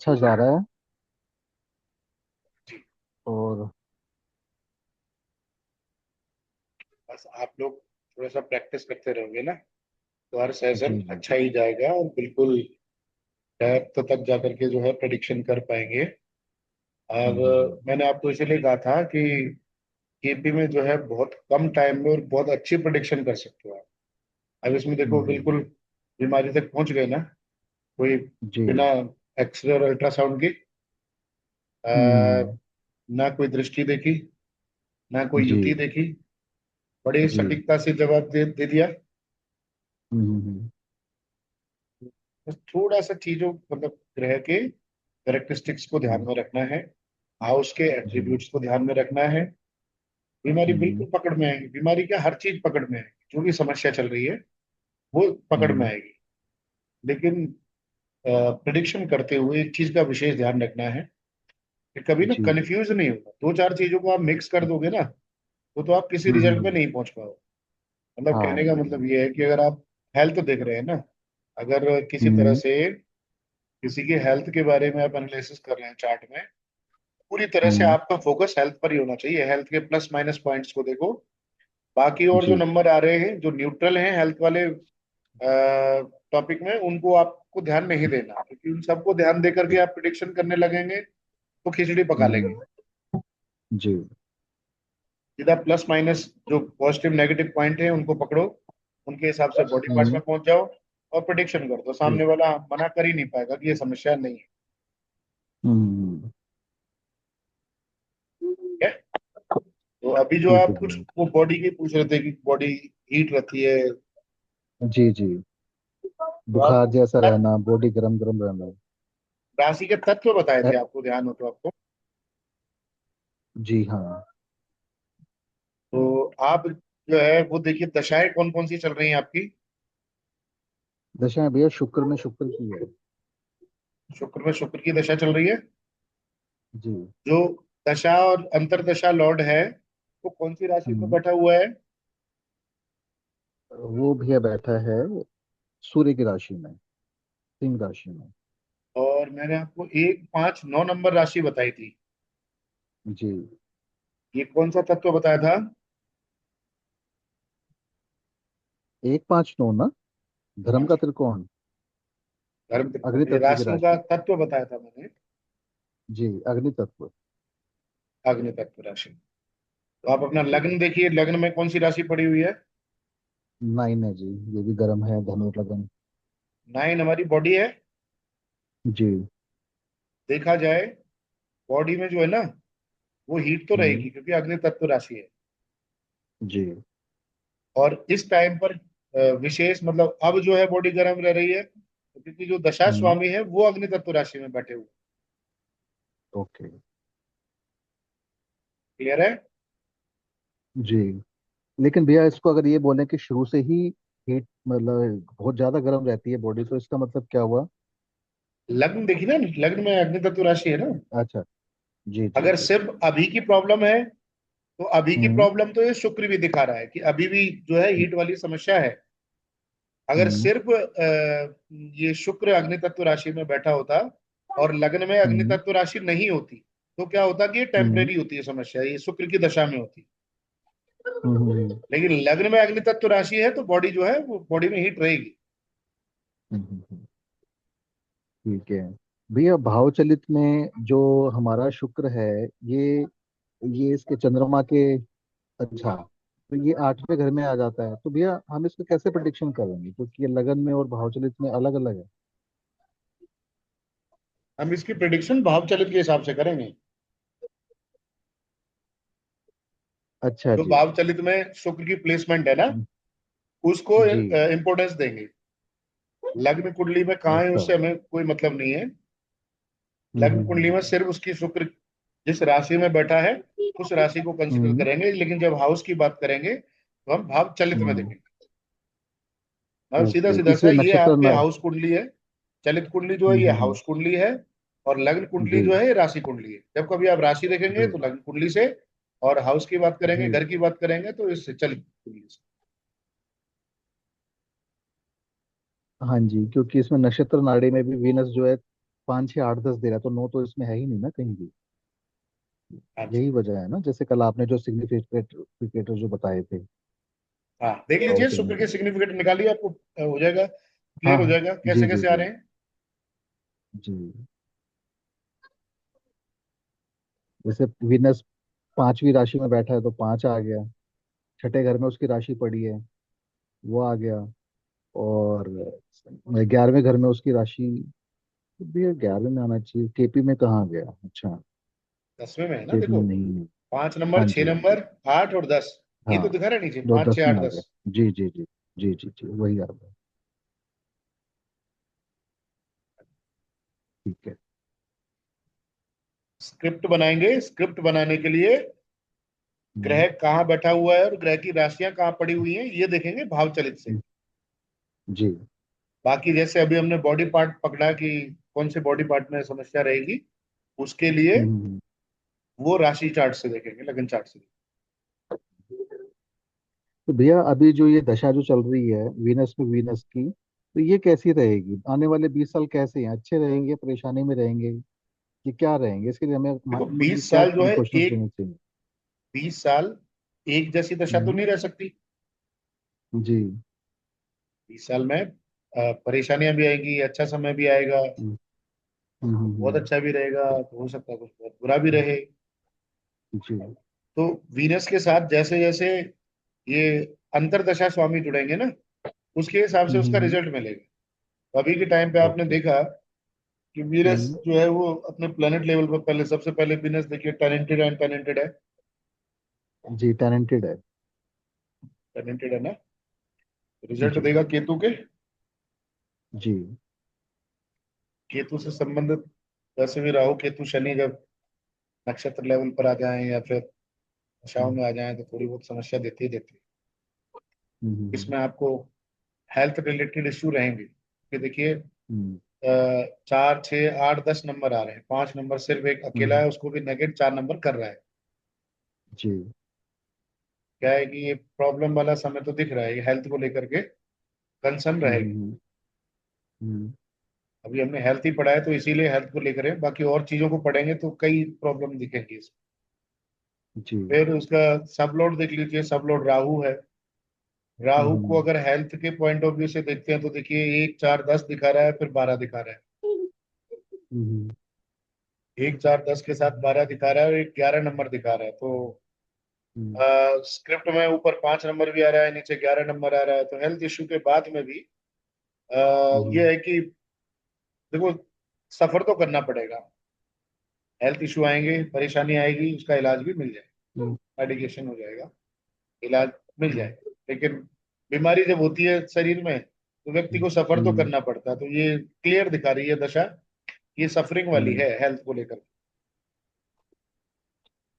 अच्छा जा रहा है। जी। और बस आप लोग थोड़ा सा प्रैक्टिस करते रहोगे ना, तो हर सेशन जी जी अच्छा ही जाएगा और बिल्कुल डेप्थ तक जा करके जो है प्रेडिक्शन कर पाएंगे। और मैंने आपको इसलिए कहा था कि केपी में जो है बहुत कम टाइम में और बहुत अच्छी प्रेडिक्शन कर सकते हो आप। अब इसमें देखो बिल्कुल बीमारी तक पहुंच गए ना, कोई जी। बिना एक्सरे और अल्ट्रासाउंड के आ, हम्म। ना कोई दृष्टि देखी, ना कोई जी युति देखी, बड़ी जी। सटीकता से जवाब दे दिया। हम्म। बस थोड़ा सा चीजों मतलब ग्रह के कैरेक्टरिस्टिक्स को ध्यान हम्म, में रखना है, हाउस के जी। एट्रीब्यूट्स को ध्यान में रखना है। बीमारी हम्म बिल्कुल पकड़ में आएगी, बीमारी क्या हर चीज पकड़ में आएगी, जो भी समस्या चल रही है वो पकड़ में हम्म, आएगी। लेकिन प्रिडिक्शन करते हुए एक चीज का विशेष ध्यान रखना है कि कभी ना जी। कंफ्यूज नहीं होगा। दो चार चीजों को आप मिक्स कर दोगे ना, तो आप किसी रिजल्ट पे हम्म। नहीं पहुंच पाओगे। मतलब हाँ कहने का जी। मतलब ये है कि अगर आप हेल्थ देख रहे हैं ना, अगर किसी तरह हम्म से किसी की हेल्थ के बारे में आप एनालिसिस कर रहे हैं चार्ट में, पूरी तरह से हम्म। आपका फोकस हेल्थ पर ही होना चाहिए। हेल्थ के प्लस माइनस पॉइंट्स को देखो। बाकी और जो जी। नंबर आ रहे हैं जो न्यूट्रल हैं हेल्थ वाले टॉपिक में, उनको आपको ध्यान नहीं देना, क्योंकि उन सबको ध्यान दे करके आप प्रिडिक्शन करने लगेंगे तो खिचड़ी पका लेंगे। हम्म। जी। सीधा प्लस माइनस जो पॉजिटिव नेगेटिव पॉइंट है उनको पकड़ो, उनके हिसाब से बॉडी पार्ट्स हम्म। में पहुंच जाओ और प्रिडिक्शन कर दो। जी। सामने वाला मना कर ही नहीं पाएगा कि ये समस्या नहीं है। हम्म। ठीक है। तो अभी जो ठीक है आप कुछ जी। वो बॉडी की पूछ रहे थे कि बॉडी हीट रहती है, जी जी। तो आप बुखार जैसा रहना, बॉडी गरम गरम रहना। राशि के तत्व बताए थे, ए- आपको ध्यान हो तो आपको। जी हाँ। तो आप जो है वो देखिए दशाएं कौन कौन सी चल रही हैं आपकी। दशा भैया शुक्र में शुक्र की है। शुक्र में शुक्र की दशा चल रही है। जी। जो दशा और अंतरदशा लॉर्ड है वो कौन सी राशि में हम्म। बैठा हुआ है। वो भैया बैठा है सूर्य की राशि में, सिंह राशि में। और मैंने आपको 1 5 9 नंबर राशि बताई थी, जी। ये कौन सा तत्व बताया था। 1 5 9 ना, हाँ धर्म का जी, त्रिकोण। धर्म अग्नि त्रिकोण, ये तत्व की राशियों का राशि। तत्व बताया था मैंने। जी। अग्नि तत्व। अग्नि तत्व राशि। तो आप अपना जी। लग्न देखिए, लग्न में कौन सी राशि पड़ी हुई है। 9 है जी, ये भी गर्म है, धनु लगन। 9 हमारी बॉडी है। जी। देखा जाए बॉडी में जो है ना, वो हीट तो हम्म। रहेगी क्योंकि अग्नि तत्व राशि है। जी। और इस टाइम पर विशेष मतलब अब जो है बॉडी गर्म रह रही है, क्योंकि जो दशा हम्म। स्वामी है वो अग्नि तत्व राशि में बैठे हुए। ओके। क्लियर है। जी। लेकिन भैया इसको अगर ये बोलें कि शुरू से ही हीट मतलब बहुत ज्यादा गर्म रहती है बॉडी, तो इसका मतलब क्या हुआ? लग्न देखिए ना, लग्न में अग्नि तत्व राशि है ना। अच्छा। जी जी अगर जी। सिर्फ अभी की प्रॉब्लम है, तो अभी की हम्म। प्रॉब्लम तो ये शुक्र भी दिखा रहा है कि अभी भी जो है हीट वाली समस्या है। अगर हम्म। सिर्फ ये शुक्र अग्नि तत्व राशि में बैठा होता और लग्न में अग्नि हम्म। तत्व राशि नहीं होती, तो क्या होता कि ये हम्म। टेम्परेरी होती है समस्या, ये शुक्र की दशा में होती। हम्म। लेकिन लग्न में अग्नि तत्व राशि है तो बॉडी जो है वो बॉडी में हीट रहेगी। ठीक है भैया। भावचलित में जो हमारा शुक्र है, ये ये इसके चंद्रमा के, अच्छा, तो ये 8वें घर में आ जाता है, तो भैया हम इसको कैसे प्रिडिक्शन करेंगे, क्योंकि ये लगन में और भावचलित में अलग अलग है। हम इसकी प्रिडिक्शन भाव चलित के हिसाब से करेंगे। अच्छा जो जी। भाव चलित में शुक्र की प्लेसमेंट है ना, हम्म, उसको जी। इंपोर्टेंस देंगे। लग्न कुंडली में कहाँ है ऐसा। उससे हमें कोई मतलब नहीं है। हम्म। लग्न कुंडली में सिर्फ उसकी शुक्र जिस राशि में बैठा है उस राशि को कंसिडर हम्म। करेंगे। लेकिन जब हाउस की बात करेंगे तो हम भाव चलित में हम्म। देखेंगे। मतलब सीधा ओके, सीधा सा इसमें ये नक्षत्र आपके न। हाउस कुंडली है। चलित कुंडली जो है ये हम्म। हाउस कुंडली है, और लग्न कुंडली जो जी है ये राशि कुंडली है। जब कभी आप राशि देखेंगे जी तो लग्न कुंडली से, और हाउस की बात करेंगे, जी। घर की बात करेंगे तो इससे चलित कुंडली से। हाँ जी, क्योंकि इसमें नक्षत्र नाड़ी में भी वीनस जो है पाँच छः आठ 10 दे रहा है, तो 9 तो इसमें है ही नहीं ना कहीं भी। हाँ जी। यही वजह है ना, जैसे कल आपने जो सिग्निफिकेट क्रिकेटर जो बताए थे हाँ, देख लीजिए साउथ शुक्र इंडियन। के सिग्निफिकेंट निकालिए, आपको हो जाएगा, हाँ क्लियर हो हाँ। जाएगा जी कैसे जी कैसे आ जी रहे हैं। जी। जैसे वीनस पांचवी राशि में बैठा है तो पांच आ गया, छठे घर में उसकी राशि पड़ी है, वो आ गया। और 11वें घर में उसकी राशि भी 11वें में आना चाहिए, केपी में कहाँ गया? अच्छा, 10वें में है ना, केपी देखो, में नहीं है। 5 नंबर, हाँ छह जी हाँ जी। नंबर 8 और 10, ये तो हाँ, दिखा रहा है नीचे, दो 10 में आ गया। 5 6 8 10। जी जी जी जी जी जी, वही आ गया। ठीक है। स्क्रिप्ट बनाएंगे, स्क्रिप्ट बनाने के लिए हम्म, ग्रह कहाँ बैठा हुआ है और ग्रह की राशियां कहाँ पड़ी हुई हैं, ये देखेंगे भाव चलित से। हम्म, जी। बाकी जैसे अभी हमने बॉडी पार्ट पकड़ा कि कौन से बॉडी पार्ट में समस्या रहेगी, उसके लिए हम्म, हम्म, वो राशि चार्ट से देखेंगे, लगन चार्ट से। तो भैया अभी जो ये दशा जो चल रही है वीनस में, वीनस की, तो ये कैसी रहेगी आने वाले 20 साल? कैसे हैं, अच्छे रहेंगे, परेशानी में रहेंगे, कि क्या रहेंगे? इसके लिए हमें देखो मतलब 20 क्या साल जो है, प्रिकॉशंस एक लेने चाहिए? 20 साल एक जैसी दशा तो हम्म, नहीं रह सकती। जी। 20 साल में परेशानियां भी आएंगी, अच्छा समय भी आएगा, हम्म, हम्म, बहुत अच्छा भी रहेगा, तो हो सकता है कुछ बहुत बुरा भी रहे। जी। तो वीनस के साथ जैसे जैसे ये अंतरदशा स्वामी जुड़ेंगे ना, उसके हिसाब से उसका हम्म, रिजल्ट मिलेगा। तो अभी के टाइम पे आपने ओके। देखा कि वीनस हम्म, जो है वो अपने प्लेनेट लेवल पर, पहले सबसे पहले वीनस देखिए टैलेंटेड एंड टैलेंटेड है, जी, टैलेंटेड है। टैलेंटेड है ना। रिजल्ट जी देगा केतु के, जी। केतु से संबंधित, वैसे भी राहु केतु शनि जब नक्षत्र लेवल पर आ जाएं या फिर दशाओं हम्म, में आ जाएं तो थोड़ी बहुत समस्या देती ही देती है। हम्म, इसमें आपको हेल्थ रिलेटेड इश्यू रहेंगे, कि देखिए हम्म, 4 6 8 10 नंबर आ रहे हैं, 5 नंबर सिर्फ एक अकेला हम्म, है, उसको भी नेगेट 4 नंबर कर रहा है। जी। क्या है कि ये प्रॉब्लम वाला समय तो दिख रहा है, ये हेल्थ को लेकर के कंसर्न रहेगी। हम्म, अभी हमने हेल्थ ही पढ़ा है तो इसीलिए हेल्थ को लेकर है, बाकी और चीजों को पढ़ेंगे तो कई प्रॉब्लम दिखेंगी इसमें। जी। फिर उसका सबलोड देख लीजिए, सबलोड राहु है। राहु को हम्म, अगर हेल्थ के पॉइंट ऑफ व्यू से देखते हैं तो देखिए 1 4 10 दिखा रहा है, फिर 12 दिखा रहा है। हम्म, 1 4 10 के साथ 12 दिखा रहा है, और एक 11 नंबर दिखा रहा है। तो हम्म, स्क्रिप्ट में ऊपर 5 नंबर भी आ रहा है, नीचे 11 नंबर आ रहा है, तो हेल्थ इश्यू के बाद में भी ये हम्म, है कि देखो, सफर तो करना पड़ेगा। हेल्थ इश्यू आएंगे, परेशानी आएगी, उसका इलाज भी मिल जाएगा, हम्म, मेडिकेशन हो जाएगा, इलाज मिल हम्म, जाएगा। लेकिन बीमारी जब होती है शरीर में तो व्यक्ति को सफर तो हम्म, करना पड़ता है। तो ये क्लियर दिखा रही है दशा, ये सफरिंग वाली हम्म। है हेल्थ को लेकर।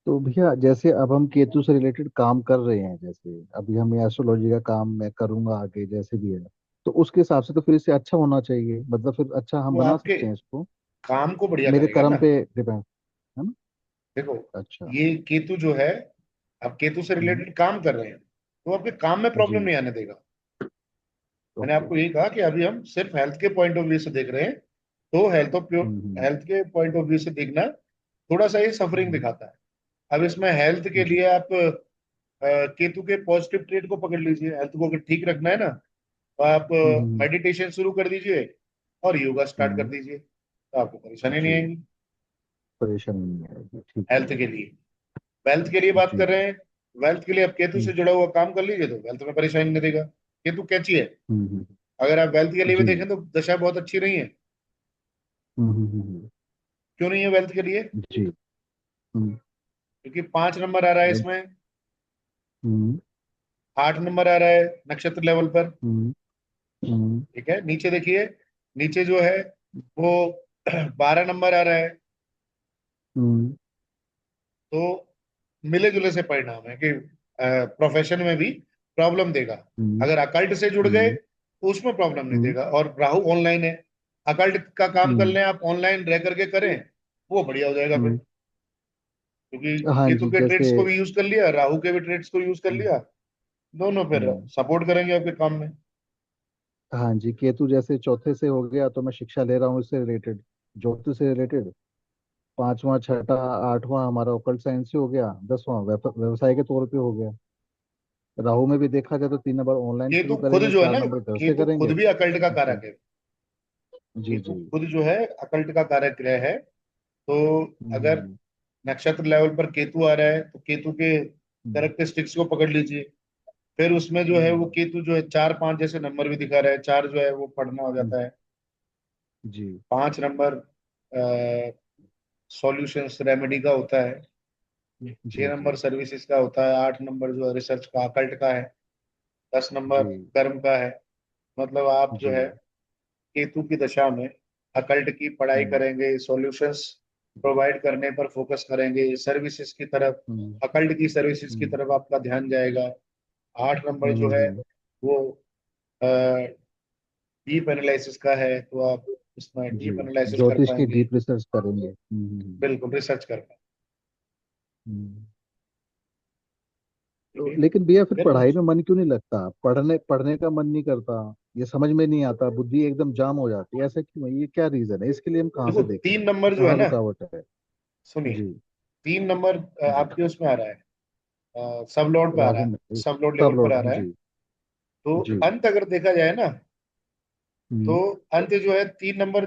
तो भैया जैसे अब हम केतु से रिलेटेड काम कर रहे हैं, जैसे अभी हम एस्ट्रोलॉजी का काम मैं करूंगा आगे जैसे भी है, तो उसके हिसाब से तो फिर इससे अच्छा होना चाहिए, मतलब फिर अच्छा हम वो बना आपके सकते हैं इसको। काम को बढ़िया मेरे करेगा कर्म ना। पे डिपेंड है ना? देखो, अच्छा। ये केतु जो है, आप केतु से हम्म, रिलेटेड काम कर रहे हैं तो आपके काम में प्रॉब्लम जी। नहीं आने देगा। मैंने ओके। आपको यही कहा कि अभी हम सिर्फ हेल्थ के पॉइंट ऑफ व्यू से देख रहे हैं, तो हेल्थ ऑफ हम्म, हेल्थ के पॉइंट ऑफ व्यू से देखना थोड़ा सा ये सफरिंग हम्म, दिखाता है। अब इसमें हेल्थ के जी। लिए आप केतु के पॉजिटिव ट्रेड को पकड़ लीजिए, हेल्थ को अगर ठीक रखना है ना, तो आप हम्म, मेडिटेशन शुरू कर दीजिए और योगा स्टार्ट कर हम्म, दीजिए, तो आपको परेशानी नहीं जी। आएगी। परेशानी नहीं आएगी, ठीक है हेल्थ के भैया। लिए, वेल्थ के लिए बात जी। कर रहे हैं, वेल्थ के लिए अब केतु हम्म, से जुड़ा हुआ काम कर लीजिए तो वेल्थ में परेशानी नहीं देगा। केतु कैची है। हम्म, अगर आप वेल्थ के लिए भी जी। देखें तो दशा बहुत अच्छी नहीं है। हम्म, क्यों नहीं है वेल्थ के लिए? जी। हम्म, क्योंकि 5 नंबर आ रहा है इसमें, हम्म, 8 नंबर आ रहा है नक्षत्र लेवल पर। हम्म, हम्म, ठीक है, नीचे देखिए, नीचे जो है वो 12 नंबर आ रहा है। हम्म, तो मिले जुले से परिणाम है कि प्रोफेशन में भी प्रॉब्लम देगा। हम्म, अगर अकल्ट से जुड़ गए हम्म, तो उसमें प्रॉब्लम नहीं हम्म, देगा, और राहु ऑनलाइन है, अकल्ट का काम कर हम्म, लें आप, ऑनलाइन रह करके करें, वो बढ़िया हो जाएगा फिर। हम्म। क्योंकि हाँ केतु जी, के जैसे। ट्रेड्स को भी यूज कर लिया, राहु के भी ट्रेड्स को यूज कर हम्म, लिया, दोनों फिर हम्म। सपोर्ट करेंगे आपके काम में। हाँ जी, केतु जैसे चौथे से हो गया तो मैं शिक्षा ले रहा हूँ इससे रिलेटेड, ज्योतिष से रिलेटेड। पांचवा छठा आठवां हमारा ओकल्ट साइंस से हो गया। दसवां व्यवसाय के तौर पे हो गया। राहु में भी देखा जाए तो 3 नंबर ऑनलाइन केतु शुरू खुद करेंगे, जो है चार ना, नंबर घर से केतु खुद करेंगे। भी अकल्ट का जी कारक है। जी केतु जी। खुद जो है अकल्ट का कारक ग्रह है। तो अगर हम्म नक्षत्र लेवल पर केतु आ रहा है तो केतु के हम्म कैरेक्टरिस्टिक्स को पकड़ लीजिए। फिर उसमें जो है वो हम्म केतु जो है 4 5 जैसे नंबर भी दिखा रहा है। 4 जो है वो पढ़ना हो हम्म, जाता है। जी 5 नंबर सॉल्यूशंस रेमेडी का होता है। छह जी नंबर जी सर्विसेज का होता है। 8 नंबर जो है रिसर्च का अकल्ट का है। 10 नंबर जी कर्म का है। मतलब आप जो जी। है केतु की दशा में अकल्ट की पढ़ाई हम्म करेंगे, सॉल्यूशंस प्रोवाइड करने पर फोकस करेंगे, सर्विसेज की तरफ, हम्म अकल्ट की सर्विसेज की हम्म तरफ आपका ध्यान जाएगा। 8 नंबर जो है हम्म। वो डीप एनालिसिस का है, तो आप उसमें जी। डीप एनालिसिस कर ज्योतिष की पाएंगे। डीप रिसर्च करेंगे। बिल्कुल रिसर्च कर पाएंगे। हम्म। ठीक तो है। लेकिन भैया फिर फिर पढ़ाई में मन क्यों नहीं लगता? पढ़ने पढ़ने का मन नहीं करता, ये समझ में नहीं आता, बुद्धि एकदम जाम हो जाती है, ऐसा क्यों है? ये क्या रीजन है? इसके लिए हम कहाँ देखो से देखें, 3 नंबर जो है कहाँ ना, रुकावट है? सुनिए, जी 3 नंबर जी। आपके उसमें आ रहा है, सब लॉर्ड पे आ रहा राहु है। में सब लॉर्ड सब लेवल पर आ लोग। रहा है। जी तो जी। अंत अगर देखा जाए ना, तो हम्म अंत जो है 3 नंबर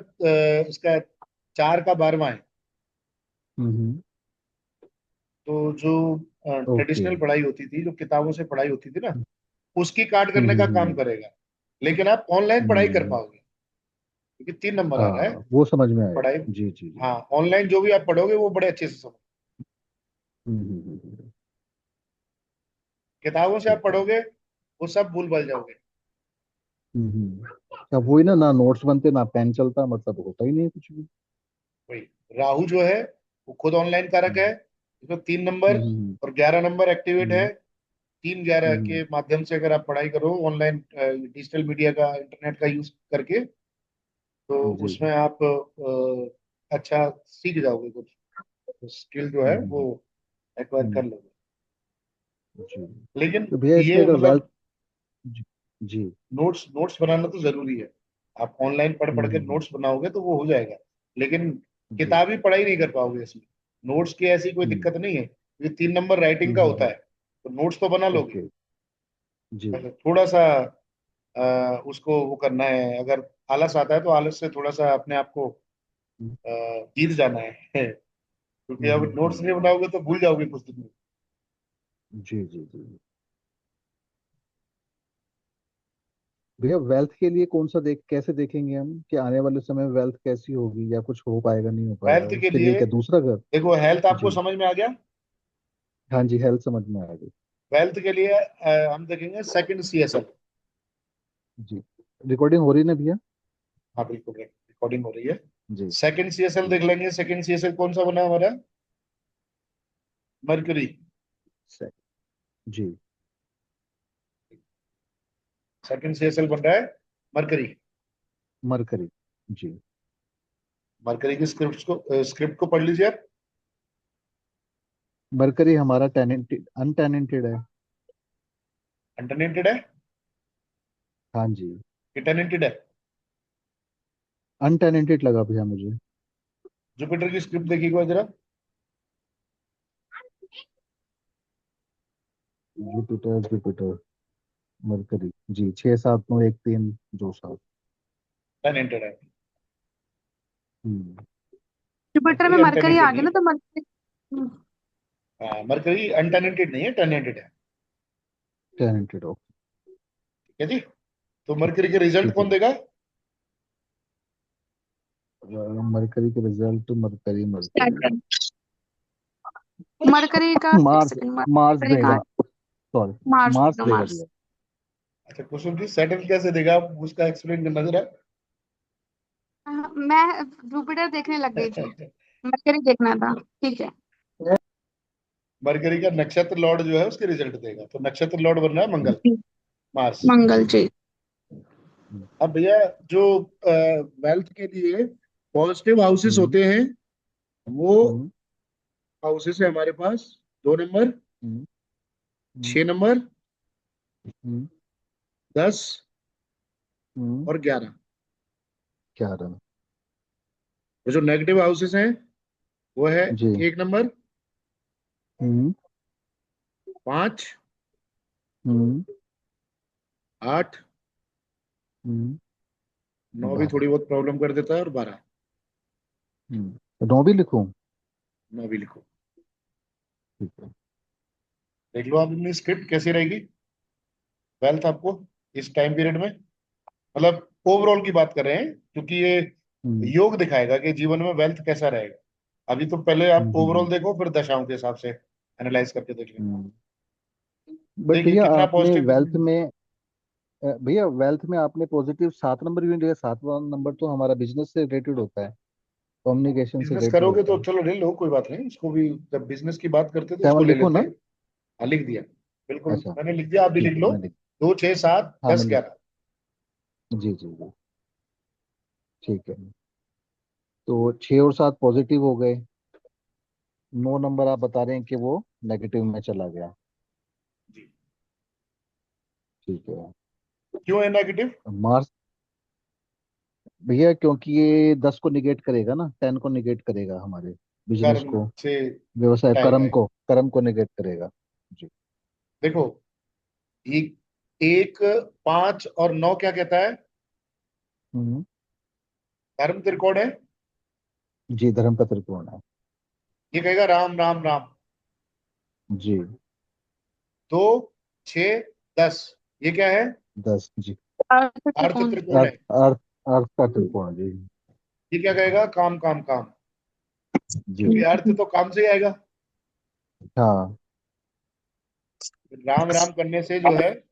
इसका 4 का 12वां है। हम्म। तो जो ओके। ट्रेडिशनल पढ़ाई होती थी, जो किताबों से पढ़ाई होती थी ना, उसकी काट करने का काम हम्म। करेगा। लेकिन आप ऑनलाइन पढ़ाई कर हम्म, पाओगे, क्योंकि 3 नंबर आ रहा है। हाँ वो समझ में आया। पढ़ाई, जी जी जी। हाँ, ऑनलाइन जो भी आप पढ़ोगे वो बड़े अच्छे से समझ। हम्म। किताबों से आप ठीक है। पढ़ोगे वो सब भूल भल जाओगे। अब वही ना, ना नोट्स बनते ना पेन चलता, मतलब होता ही नहीं है कुछ भी। वही, राहु जो है वो खुद ऑनलाइन कारक है। हम्म इसमें 3 नंबर हम्म और 11 नंबर एक्टिवेट है। हम्म 3 11 हम्म के माध्यम से अगर आप पढ़ाई करो ऑनलाइन, डिजिटल मीडिया का, इंटरनेट का यूज करके, तो जी। उसमें आप अच्छा सीख जाओगे। कुछ स्किल जो है वो हम्म एक्वायर कर हम्म, लोगे। जी। लेकिन तो भैया इसमें ये अगर वेल्थ। मतलब जी जी। नोट्स नोट्स बनाना तो जरूरी है। आप ऑनलाइन पढ़ पढ़ के हम्म। नोट्स बनाओगे तो वो हो जाएगा। लेकिन जी। किताबी पढ़ाई नहीं कर पाओगे इसमें। नोट्स की ऐसी कोई हम्म दिक्कत नहीं है, क्योंकि 3 नंबर राइटिंग का होता हम्म। है। तो नोट्स तो बना लोगे। ओके। जी। बस थोड़ा सा उसको वो करना है। अगर आलस आता है तो आलस से थोड़ा सा अपने आप को हम्म जीत जाना है क्योंकि अब नोट्स नहीं हम्म। बनाओगे तो भूल जाओगे कुछ दिन में। जी जी जी। भैया वेल्थ के लिए कौन सा कैसे देखेंगे हम कि आने वाले समय में वेल्थ कैसी होगी, या कुछ हो पाएगा नहीं हो पाएगा, हेल्थ के उसके लिए लिए क्या दूसरा घर? देखो, हेल्थ आपको जी। समझ में आ गया। हाँ जी, हेल्थ समझ में आ गई। वेल्थ के लिए हम देखेंगे सेकंड CSL। जी। रिकॉर्डिंग हो रही ना भैया? हाँ बिल्कुल, रिकॉर्डिंग हो रही है। जी सेकंड CSL जी। देख लेंगे। सेकंड CSL कौन सा बना हमारा? मरकरी। से- जी। सेकंड CSL बन रहा है मरकरी। मरकरी। जी। मरकरी की स्क्रिप्ट को पढ़ लीजिए आप। मरकरी हमारा टेनेंटेड अनटेनेंटेड है। अनटेनेंटेड है हाँ जी। कि टेनेंटेड है? अनटेनेंटेड लगा भैया मुझे। जुपिटर की स्क्रिप्ट देखिएगा जरा। Jupiter Jupiter Mercury. G 6 7 9 1 3 2 7। Tenanted है। हम्म। मरकरी जी। जुपिटर में मरकरी आ अनटेनेंटेड गया नहीं ना, है। तो मरकरी। हाँ, मरकरी अनटेनेंटेड नहीं है, टेनेंटेड है। टेनेंटेड हो। ठीक है जी। तो ठीक मरकरी के रिजल्ट ठीक है कौन जी। देगा? मरकरी के result, mercury mercury Saturn. Mercury का एक मार्स। सेकंड, मार्स मरकरी कहाँ देगा। है? सॉरी। मार्स देख मार्स लो, देगा मार्स। भैया। अच्छा, कुसुम जी सैटर्न कैसे देगा? आप उसका एक्सप्लेन करना जरा। मैं जुपिटर देखने लग गई थी, मरकरी देखना था। ठीक है। मरकरी का नक्षत्र लॉर्ड जो है उसके रिजल्ट देगा। तो नक्षत्र लॉर्ड बन रहा है मंगल, जी, मार्स। मंगल जी। अब भैया, जो वेल्थ के लिए पॉजिटिव हाउसेस हम्म होते हैं, वो हम्म हाउसेस है हमारे पास। 2 नंबर, हम्म हम्म 6 नंबर, हम्म 10 हम्म। और 11। क्या रहा? तो जो नेगेटिव हाउसेस हैं वो है जी। 1 नंबर, हम्म। 5, हम्म। 8, हम्म। 9 भी 12। थोड़ी बहुत प्रॉब्लम कर देता है, और 12। तो 9 भी लिखूं? 9 भी लिखो। ठीक है। देख लो आप अपनी स्क्रिप्ट कैसी रहेगी, वेल्थ आपको इस टाइम पीरियड में, मतलब ओवरऑल की बात कर रहे हैं, क्योंकि ये हम्म। योग दिखाएगा कि जीवन में वेल्थ कैसा रहेगा। अभी तो पहले आप हम्म। ओवरऑल देखो, फिर दशाओं के हिसाब से एनालाइज करके देख लेना। हम्म। बट देखिए भैया कितना आपने पॉजिटिव। वेल्थ में, भैया वेल्थ में आपने पॉजिटिव 7 नंबर क्यों लिया? 7वां नंबर तो हमारा बिजनेस से रिलेटेड होता है, कम्युनिकेशन से बिजनेस रिलेटेड करोगे होता तो है। चलो ले लो, कोई बात नहीं, इसको भी जब बिजनेस की बात करते तो इसको 7 ले लिखो लेते ना? हैं। हाँ, लिख दिया। बिल्कुल अच्छा, मैंने लिख दिया, आप भी लिख ठीक है, लो। मैं लिख। 2, 6, 7, हाँ, मैं 10, लिख। 11। जी जी जी। ठीक है। तो 6 और 7 पॉजिटिव हो गए। 9 नंबर आप बता रहे हैं कि वो नेगेटिव में चला गया। जी। ठीक है। क्यों है नेगेटिव? मार्स, भैया क्योंकि ये 10 को निगेट करेगा ना, 10 को निगेट करेगा, हमारे बिजनेस कर्म को, से व्यवसाय, आएगा कर्म ये। को, कर्म को निगेट करेगा। जी। देखो, ये 1, 5 और 9 क्या कहता है? हम्म। धर्म त्रिकोण है। जी, धर्म का त्रिकोण है। ये कहेगा राम राम राम। जी। 2, 6, 10, ये क्या है? 10। जी। अर्थ अर्थ त्रिकोण। त्रिकोण अर्थ, है। अर्थ, अर्थ का त्रिकोण। जी। ये क्या कहेगा? काम काम काम। जी। क्योंकि अर्थ तो काम से ही आएगा। हाँ। राम राम करने से जो है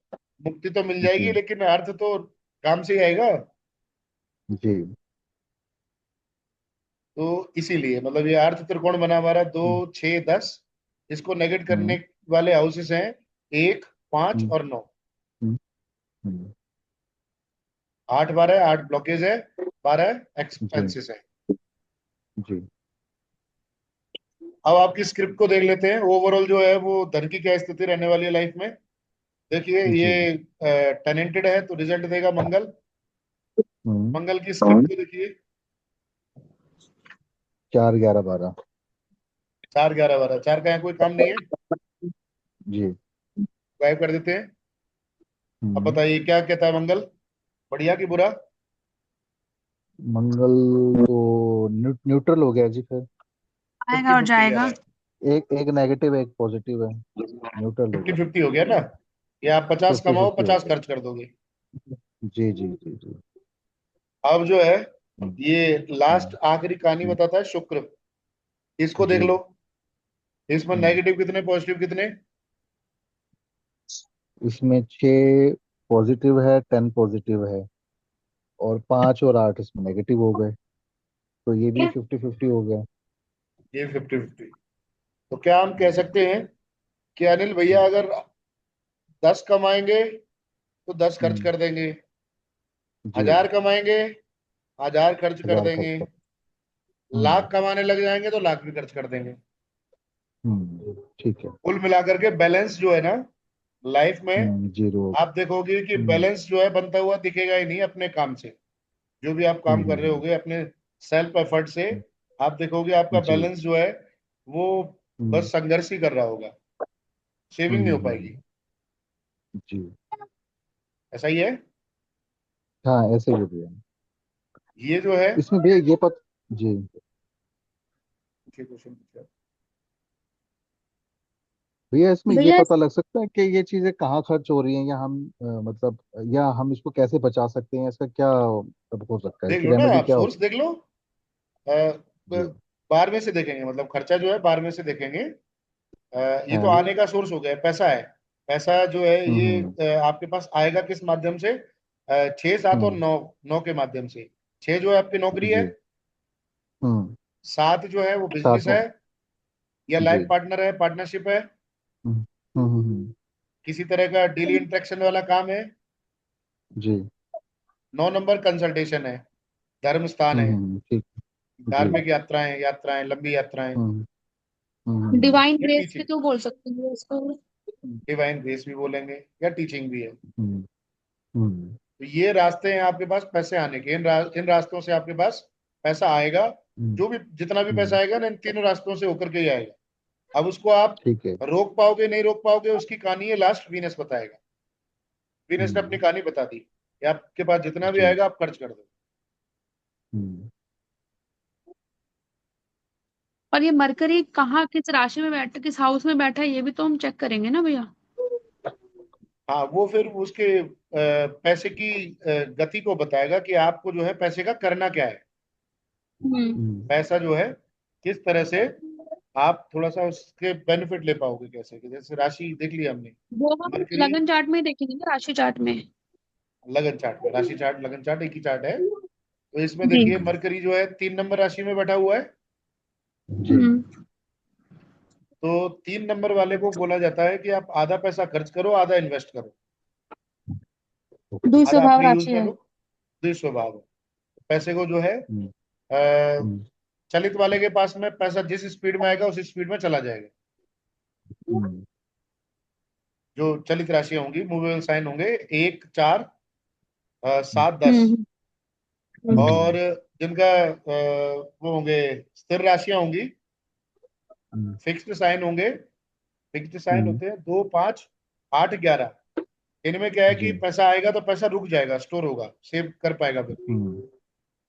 मुक्ति तो मिल जाएगी, जी। लेकिन अर्थ तो काम से ही आएगा। जी। तो इसीलिए मतलब ये अर्थ त्रिकोण बना हमारा, दो, हम्म। 6, 10। इसको नेगेट हम्म। करने वाले हाउसेस हैं 1, 5 हम्म। और 9। हम्म। हम्म। 8, 12, 8 ब्लॉकेज है, 12 जी। एक्सपेंसेस है। जी। अब आपकी स्क्रिप्ट को देख लेते हैं, ओवरऑल जो है वो धन की क्या स्थिति रहने वाली है लाइफ में। देखिए जी। ये टेनेंटेड है तो रिजल्ट देगा मंगल। हम्म। मंगल की स्क्रिप्ट को देखिए। 4, 11, 12। 4, 11, 12, 4 का यहाँ कोई काम नहीं है, जी। गायब कर देते हैं। अब हम्म। बताइए क्या कहता है मंगल, बढ़िया कि बुरा? मंगल तो न्यूट्रल हो गया जी फिर। फिफ्टी आएगा और फिफ्टी कह रहा जाएगा। है। एक एक नेगेटिव, एक पॉजिटिव है, न्यूट्रल हो फिफ्टी गया। फिफ्टी हो गया ना? या आप 50 फिफ्टी कमाओ, फिफ्टी हो 50 गया। खर्च कर दोगे? जी जी जी जी। अब जो है हम्म। ये लास्ट हम्म। आखिरी कहानी हम्म। बताता है शुक्र। इसको देख जी। लो, इसमें हम्म। नेगेटिव कितने पॉजिटिव कितने? इसमें 6 पॉजिटिव है, 10 पॉजिटिव है, और 5 और 8 इसमें नेगेटिव हो गए। तो ये भी 50-50 हो गया। ये 50-50। तो क्या हम कह जी। सकते हैं कि अनिल भैया हम्म। अगर 10 कमाएंगे तो 10 खर्च हम्म। कर देंगे, जी। 1000 कमाएंगे 1000 खर्च कर 1000 खर्च देंगे, कर। लाख हम्म। कमाने लग जाएंगे तो लाख भी खर्च कर देंगे। ठीक है। कुल मिलाकर के बैलेंस जो है ना लाइफ में, जीरो। आप देखोगे कि हम्म। बैलेंस जो है बनता हुआ दिखेगा ही नहीं अपने काम से। जो भी आप हम्म। काम कर रहे होगे अपने सेल्फ एफर्ट से, आप देखोगे आपका जी। बैलेंस जो है वो हम्म। बस संघर्ष ही कर रहा होगा, सेविंग नहीं हम्म। हो पाएगी। जी। ऐसा ही है। हाँ, ऐसे ही भी है। ये जो है इसमें भैया ये पत जी, क्वेश्चन पूछा। भैया इसमें ये भैया पता लग सकता है कि ये चीजें कहाँ खर्च हो रही हैं, या हम मतलब, या हम इसको कैसे बचा सकते हैं, इसका क्या मतलब हो सकता है, देख इसकी लो ना, रेमेडी आप क्या हो सोर्स सकती देख लो। अ, है? ब- जी। बार में से देखेंगे, मतलब खर्चा जो है बार में से देखेंगे। ये तो हाँ। आने का सोर्स हो गया है, पैसा है। पैसा जो है ये हम्म। आपके पास आएगा किस माध्यम से? 6, 7 और हम्म। 9, 9 के माध्यम से। 6 जो है आपकी नौकरी है, जी। हम्म। 7 जो है वो बिजनेस 7। है, या जी। लाइफ पार्टनर है, पार्टनरशिप है, हम्म। हम्म। किसी तरह का डेली इंटरेक्शन वाला काम है। जी। 9 नंबर कंसल्टेशन है, धर्म स्थान है, ठीक। जी। धार्मिक यात्राएं, यात्राएं, लंबी यात्राएं, हम्म। हम्म। डिवाइन या ग्रेस भी टीचिंग। तो बोल सकते हैं इसको। डिवाइन ग्रेस भी बोलेंगे, या टीचिंग भी है। हम्म। हम्म। तो ये रास्ते हैं आपके पास पैसे आने के, इन रास्तों से आपके पास पैसा आएगा। जो भी जितना भी पैसा हम्म, आएगा ना इन तीनों रास्तों से होकर के ही आएगा। अब उसको आप ठीक है। रोक पाओगे नहीं रोक पाओगे उसकी कहानी है, लास्ट वीनस बताएगा। वीनस ने अपनी हम्म, कहानी बता दी कि आपके पास जितना भी जी। आएगा आप खर्च कर दो। हम्म, और ये मरकरी कहाँ किस राशि में बैठा, किस हाउस में बैठा है, ये भी तो हम चेक करेंगे ना भैया। हाँ वो फिर उसके पैसे की गति को बताएगा कि आपको जो है पैसे का करना क्या है। हम्म। हम्म, पैसा जो है किस तरह से आप थोड़ा सा उसके बेनिफिट ले पाओगे कैसे, कि जैसे राशि देख लिया हमने। वो हम मरकरी लगन चार्ट में ही देखेंगे ना, राशि चार्ट में। लगन चार्ट में, राशि चार्ट लगन चार्ट एक ही चार्ट है। तो इसमें जी। देखिए मरकरी जो है 3 नंबर राशि में बैठा हुआ है। जी। तो 3 नंबर वाले को बोला जाता है कि आप आधा पैसा खर्च करो आधा इन्वेस्ट करो, ओके। दुई आधा स्वभाव अपने यूज राशि है। करो। दूसरा भाग पैसे को जो है हम्म, अ, हम्म, चलित वाले के पास में पैसा जिस स्पीड में आएगा उस स्पीड में चला जाएगा। हम्म, जो चलित राशियां होंगी मूवेबल साइन होंगे 1 4 हम्म, 7 10। हम्म। और हम्म, जिनका वो होंगे स्थिर राशियां होंगी, हम्म, फिक्स्ड साइन होंगे। फिक्स्ड साइन हम्म, होते हैं 2 5 8 11। इनमें क्या है कि जी। पैसा आएगा तो पैसा रुक जाएगा, स्टोर होगा, सेव कर पाएगा व्यक्ति। हम्म,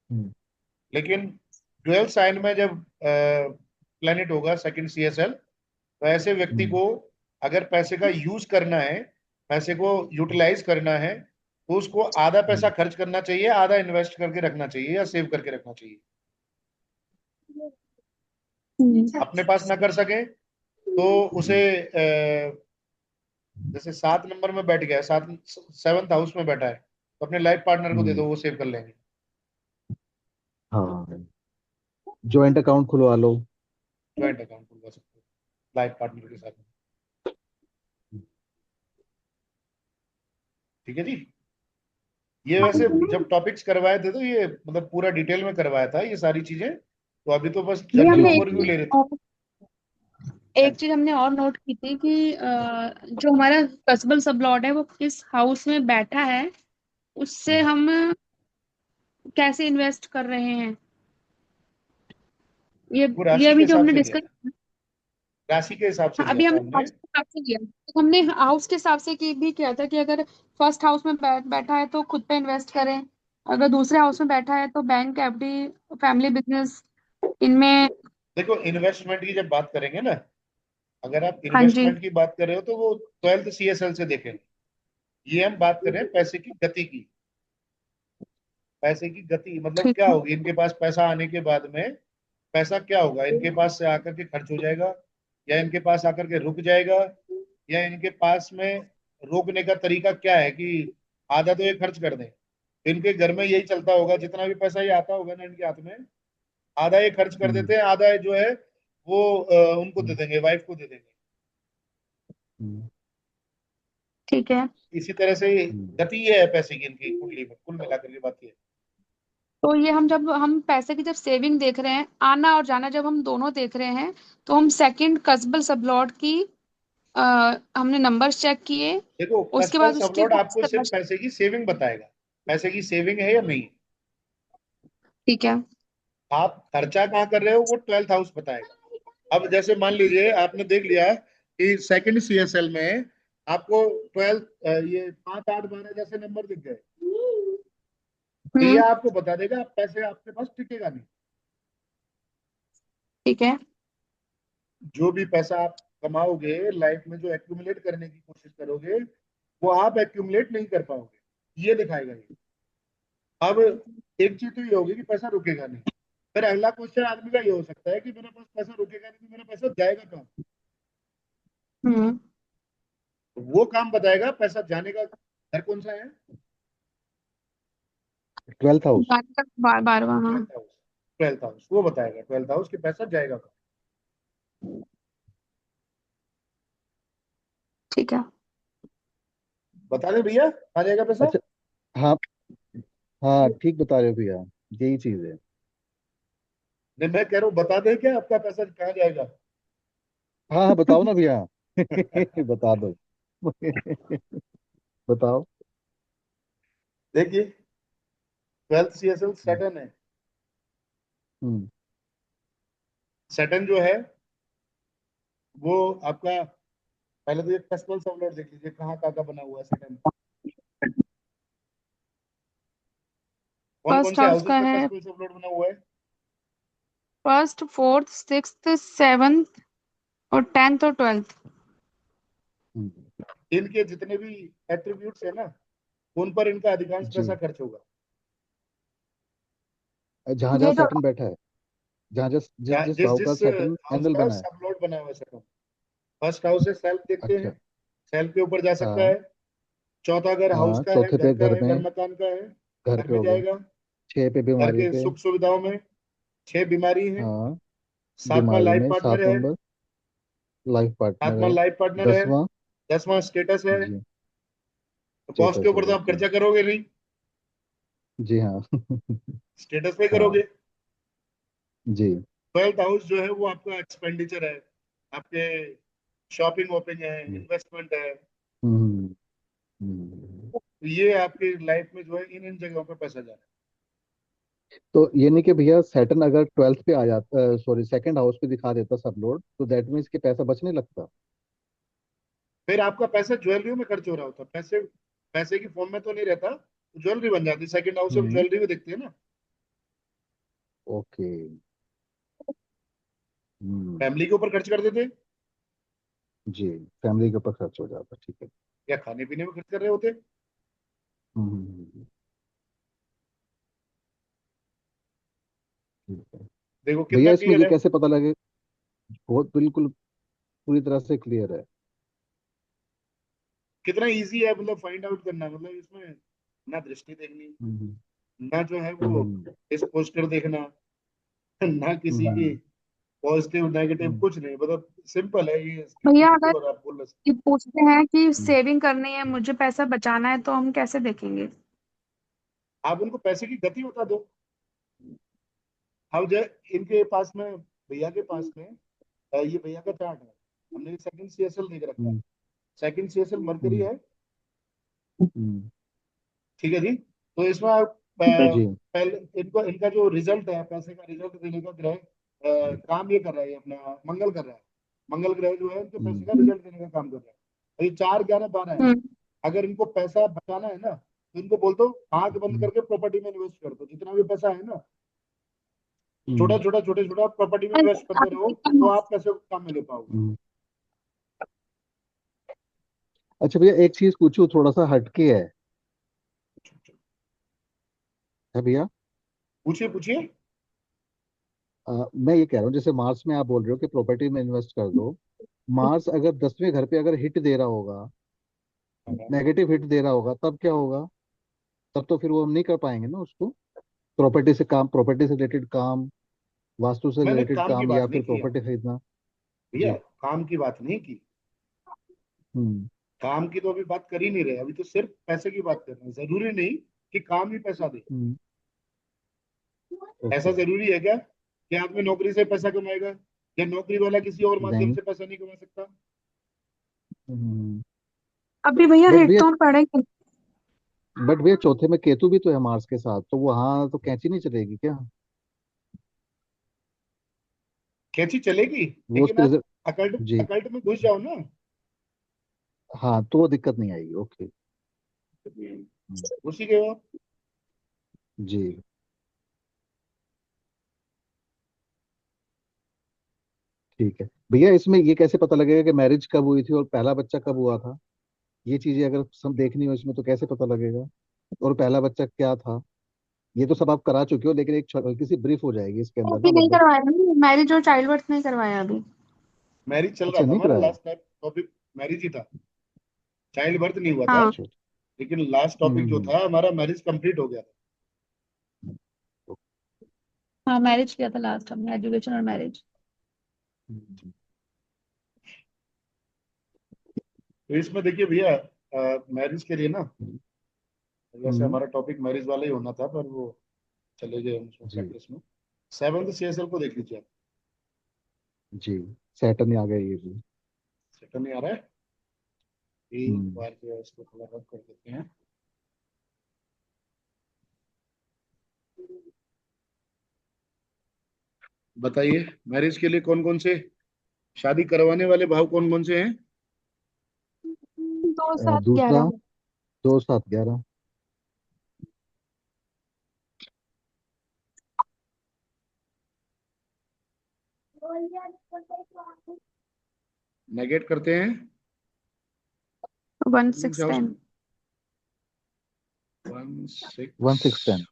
हम्म, लेकिन डुअल साइन में जब प्लेनेट होगा सेकंड सीएसएल, तो ऐसे व्यक्ति हम्म, को अगर पैसे का यूज करना है, पैसे को यूटिलाइज करना है, तो उसको आधा पैसा हम्म, खर्च करना चाहिए आधा इन्वेस्ट करके रखना चाहिए या सेव करके रखना चाहिए। हम्म। अपने पास ना कर सके तो उसे जैसे 7 नंबर में बैठ गया, सात 7th हाउस में बैठा है, तो अपने लाइफ पार्टनर को दे हम्म, दो, वो सेव कर लेंगे। हाँ, ज्वाइंट अकाउंट खुलवा लो। ज्वाइंट अकाउंट खुलवा सकते हो लाइफ पार्टनर के साथ में। ठीक है जी। ये वैसे जब टॉपिक्स करवाए थे तो ये मतलब पूरा डिटेल में करवाया था ये सारी चीजें, तो अभी तो बस ये जनरल हमने जी, ओवरव्यू जी। ले रहे थे। हाँ एक जी। चीज हमने और नोट की थी कि जो हमारा कस्बल सब लॉर्ड है वो किस हाउस में बैठा है, उससे हम्म, हम कैसे इन्वेस्ट कर रहे हैं। ये वो ये राशि के अभी जो हिसाब हमने से लिया डिस्कस, था, राशि के हिसाब से लिया अभी था हमने हमने। हाउस के हिसाब से लिया, तो हमने हाउस के हिसाब से की भी किया था कि अगर फर्स्ट हाउस में बैठा है तो खुद पे इन्वेस्ट करें, अगर दूसरे हाउस में बैठा है तो बैंक, एफडी, फैमिली बिजनेस, इनमें। देखो इन्वेस्टमेंट की जब बात करेंगे ना, अगर आप हाँ जी। इन्वेस्टमेंट की बात कर रहे हो तो वो 12th सीएसएल से देखेंगे। ये हम बात कर रहे हैं पैसे की गति की। पैसे की गति मतलब ठीक क्या है। होगी, इनके पास पैसा आने के बाद में पैसा क्या होगा, इनके पास से आकर के खर्च हो जाएगा, या इनके पास आकर के रुक जाएगा, या इनके पास में रोकने का तरीका क्या है कि आधा तो ये खर्च कर दें। इनके घर में यही चलता होगा, जितना भी पैसा ये आता होगा ना इनके हाथ में, आधा ये खर्च कर हम्म, देते हैं, आधा जो है वो उनको दे हम्म, देंगे, वाइफ को दे देंगे। हम्म, ठीक है। इसी तरह से हम्म, गति ये है पैसे की इनकी कुंडली में, कुल मिलाकर के बात ये है। तो ये हम जब हम पैसे की जब सेविंग देख रहे हैं, आना और जाना जब हम दोनों देख रहे हैं, तो हम सेकंड कस्बल सबलॉट की हमने नंबर्स चेक किए, देखो उसके कस्टमर बाद उसके सबलॉट पास आपको का सिर्फ राशि। पैसे की सेविंग बताएगा, पैसे की सेविंग है या नहीं। ठीक है। आप खर्चा कहाँ कर रहे हो वो 12th हाउस बताएगा। अब जैसे मान लीजिए आपने देख लिया कि सेकंड सीएसएल में आपको 12 ये 5 8 12 जैसे नंबर दिख गए, तो ये हम्म। आपको बता देगा आप पैसे आपके पास टिकेगा नहीं। ठीक है। जो भी पैसा आप कमाओगे लाइफ में, जो एक्यूमुलेट करने की कोशिश करोगे, वो आप एक्यूमुलेट नहीं कर पाओगे, ये दिखाएगा ये। अब एक चीज तो ये होगी कि पैसा रुकेगा नहीं। फिर अगला क्वेश्चन आदमी का ये हो सकता है कि मेरे पास पैसा रुकेगा नहीं तो मेरा पैसा जाएगा कहाँ। हम्म। तो वो काम बताएगा पैसा जाने का घर कौन सा है। 12th house. बारवा, हाँ। 12th house. 12th हाउस वो बताएगा 12th हाउस कि पैसा जाएगा कहाँ। ठीक है। बता दे भैया, आ जाएगा पैसा। अच्छा। हाँ, हाँ, ठीक बता रहे हो भैया। यही चीज है। नहीं मैं कह रहा हूँ बता दे क्या आपका पैसा कहाँ जाएगा। हाँ, हाँ, बताओ ना भैया। बता दो। बताओ। देखिए 12th सीएसएल सैटर्न है। हम्म, सैटर्न जो है वो आपका, पहले तो ये फेस्टिवल सब लोग देख लीजिए कहाँ कहाँ का बना हुआ है सैटर्न। कौन कौन फर्स्ट से हाउस हाउसेस का में है फेस्टिवल सब लोग बना हुआ है? फर्स्ट, फोर्थ, सिक्स्थ, सेवन्थ और टेंथ और ट्वेल्थ। हम्म, इनके जितने भी एट्रीब्यूट्स है ना, उन पर इनका अधिकांश पैसा जी। खर्च होगा। जहां जहाँ ये जो सैटर्न बैठा है, जहां जिस जिस या जिस जिस भाव का जिस सैटर्न हाउस एंगल का बना है। सब लोड बना हुआ है सर। फर्स्ट हाउस है, सेल्फ देखते हैं, अच्छा। सेल्फ के ऊपर जा सकता हाँ। है। चौथा घर हाउस हाँ, का है, चौथे घर पे का घर है, घर में, मकान का है, घर घर पे में हो गया। जाएगा। 6 पे घर बीमारी के पे। सुख सुविधाओं में 6 बीमारी है। हाँ, 7वां बीमारी लाइफ में पार्टनर 7 है। नंबर लाइफ पार्टनर 7वां है। लाइफ पार्टनर है। 10वां। 10वां स्टेटस है। जी। तो बॉस के स्टेटस हो ऊपर तो गया, आप जी। खर्चा करोगे नहीं, जी हाँ। स्टेटस पे हाँ। करोगे। जी। 12th हाउस जो है वो आपका एक्सपेंडिचर है, आपके शॉपिंग वॉपिंग है, हम्म। इन्वेस्टमेंट है। हम्म। हम्म। तो ये आपकी लाइफ में जो है इन इन जगहों पे पैसा जा रहा है। तो ये नहीं कि भैया सैटर्न अगर 12th पे आ जाता, सॉरी सेकंड हाउस पे दिखा देता सब लोड, तो दैट मीन्स कि पैसा बचने लगता। फिर आपका पैसा ज्वेलरी में खर्च हो रहा होता, पैसे पैसे की फॉर्म में तो नहीं रहता, ज्वेलरी बन जाती। सेकंड हाउस से हम्म। ज्वेलरी भी देखते हैं ना। ओके। हम्म। फैमिली के ऊपर खर्च कर देते, जी। फैमिली के ऊपर खर्च हो जाता, ठीक है। या खाने पीने में खर्च कर रहे होते। हम्म। ठीक है। देखो भैया कितना इसमें क्लियर ये है। कैसे पता लगे? बहुत बिल्कुल पूरी तरह से क्लियर है। कितना इजी है मतलब फाइंड आउट करना, मतलब इसमें ना दृष्टि देखनी, हम्म। ना जो है वो हम्म। इस पोस्टर देखना, ना किसी की हम्म। पॉजिटिव नेगेटिव, हम्म। कुछ नहीं, मतलब सिंपल है ये स्क्रिप्ट भैया लिखो अगर और आप बोल रहे। ये पूछते हैं कि हम्म। सेविंग करनी है, मुझे पैसा बचाना है, तो हम कैसे देखेंगे? आप उनको पैसे की गति बता दो। अब जो इनके पास में, भैया के पास में, ये भैया का चार्ट है, हमने सेकंड सीएसएल देख रखा है। हम्म। सेकंड सीएसएल मरकरी हम्म। है। हम्म। ठीक है जी। तो इसमें आप जी। पहले इनको, इनका जो रिजल्ट है, पैसे का रिजल्ट देने का ग्रह काम ये कर रहा है, ये अपना मंगल कर रहा है। मंगल ग्रह जो है इनके पैसे हम्म। का रिजल्ट देने का काम कर रहा है। और ये 4 11 12 है। हम्म। अगर इनको पैसा बचाना है ना, तो इनको बोल दो आंख बंद हम्म। करके प्रॉपर्टी में इन्वेस्ट कर दो, जितना भी पैसा है ना, छोटा हम्म। छोटा छोटे छोटा प्रॉपर्टी में इन्वेस्ट करते रहो, तो हम्म। आप पैसे को काम में ले पाओगे। हम्म। अच्छा भैया, एक चीज पूछूं, थोड़ा सा हटके है भैया। पूछिए पूछिए। मैं ये कह रहा हूँ, जैसे मार्स में आप बोल रहे हो कि प्रॉपर्टी में इन्वेस्ट कर दो। मार्स अगर 10वें घर पे अगर हिट दे रहा होगा, नेगेटिव हिट दे रहा होगा, तब क्या होगा? तब तो फिर वो हम नहीं कर पाएंगे ना उसको। प्रॉपर्टी से काम, प्रॉपर्टी से रिलेटेड काम, वास्तु से मैंने रिलेटेड काम की काम, या बात नहीं फिर की है प्रॉपर्टी खरीदना। भैया, जी। काम की बात नहीं की। हम्म। काम की तो अभी बात कर ही नहीं रहे, अभी तो सिर्फ पैसे की बात कर रहे हैं। जरूरी नहीं कि काम ही पैसा दे। हम्म। ऐसा ओके। जरूरी है क्या कि आदमी नौकरी से पैसा कमाएगा, या नौकरी वाला किसी और माध्यम नहीं। से पैसा नहीं कमा सकता? हम्म। अभी भैया बट हिट भैया तो हम पढ़ेंगे। बट भैया चौथे में केतु भी तो है मार्स के साथ, तो वहां तो कैंची नहीं चलेगी क्या? कैंची चलेगी, वो लेकिन उसके आप रिजल्ट। अकल्ट जी। अकल्ट में घुस जाओ ना। हाँ, तो वो दिक्कत नहीं आएगी। ओके। हम्म। घुस ही गए हो आप। जी। ठीक है भैया, इसमें ये कैसे पता लगेगा कि मैरिज कब हुई थी और पहला बच्चा कब हुआ था? ये चीजें अगर सब देखनी हो इसमें, तो कैसे पता लगेगा? और पहला बच्चा क्या था? ये तो सब आप करा चुके हो, लेकिन एक हल्की सी ब्रीफ हो जाएगी इसके अंदर अभी ना, नहीं मतलब। करवाया, मैरिज और चाइल्ड बर्थ नहीं करवाया अभी। मैरिज चल रहा अच्छा, था नहीं हमारा, कराया। लास्ट टाइम टॉपिक मैरिज ही था। चाइल्ड बर्थ नहीं हुआ था, हाँ। अच्छा। लेकिन लास्ट हम्म। टॉपिक जो था हमारा, मैरिज कंप्लीट हो गया था। हाँ, मैरिज किया था लास्ट हमने, एजुकेशन और मैरिज। हम्म। तो इसमें देखिए भैया, मैरिज के लिए ना, वैसे हम्म। हमारा टॉपिक मैरिज वाला ही होना था, पर वो चले गए हम उसमें जी। प्रैक्टिस में। 7th सीएसएल को देख लीजिए आप। जी। सैटर्न आ गया ये भी। सेकंड नहीं आ रहा है, एक हम्म। बार जो है इसको थोड़ा रब कर देते हैं। बताइए, मैरिज के लिए कौन कौन से, शादी करवाने वाले भाव कौन कौन से हैं? दूसरा, 2 7 11। 2 7 11। नेगेट करते हैं। 1 कौन 6 सा हाउस? 10। 1 6, 1 6 10।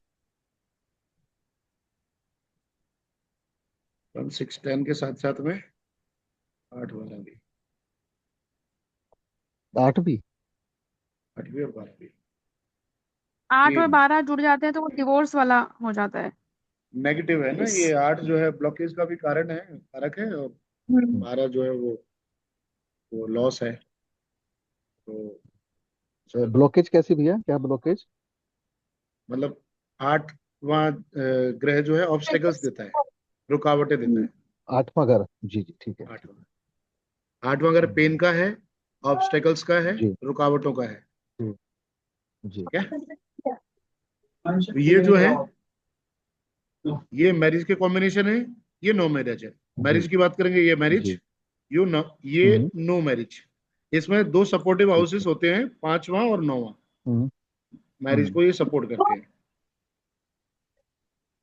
1 6 10 के साथ साथ में 8 वाला भी, 8 भी। 8वीं और 12वीं। 8 और तीन 12 जुड़ जाते हैं तो वो डिवोर्स वाला हो जाता है। नेगेटिव है ना इस ये, 8 जो है ब्लॉकेज का भी कारण है, कारक है, और हम्म। 12 जो है वो लॉस है। तो उसका ब्लॉकेज कैसी भैया, क्या ब्लॉकेज? मतलब 8वां ग्रह जो है ऑब्स्टेकल्स देता है, रुकावटें देता है। 8वां घर, जी जी ठीक है। 8वां 8वां ग्रह हम्म, पेन का है, ऑब्स्टेकल्स का है, जी रुकावटों का है। जी जी। ठीक है। तो ये जो है, ये मैरिज के कॉम्बिनेशन है, ये नो मैरिज है। जी मैरिज की बात करेंगे, ये मैरिज, जी। ये हम्म, नो मैरिज। इसमें दो सपोर्टिव ठीक हाउसेस है। होते हैं, 5वां और 9वां, हम्म मैरिज हम्म। को ये सपोर्ट करते हैं।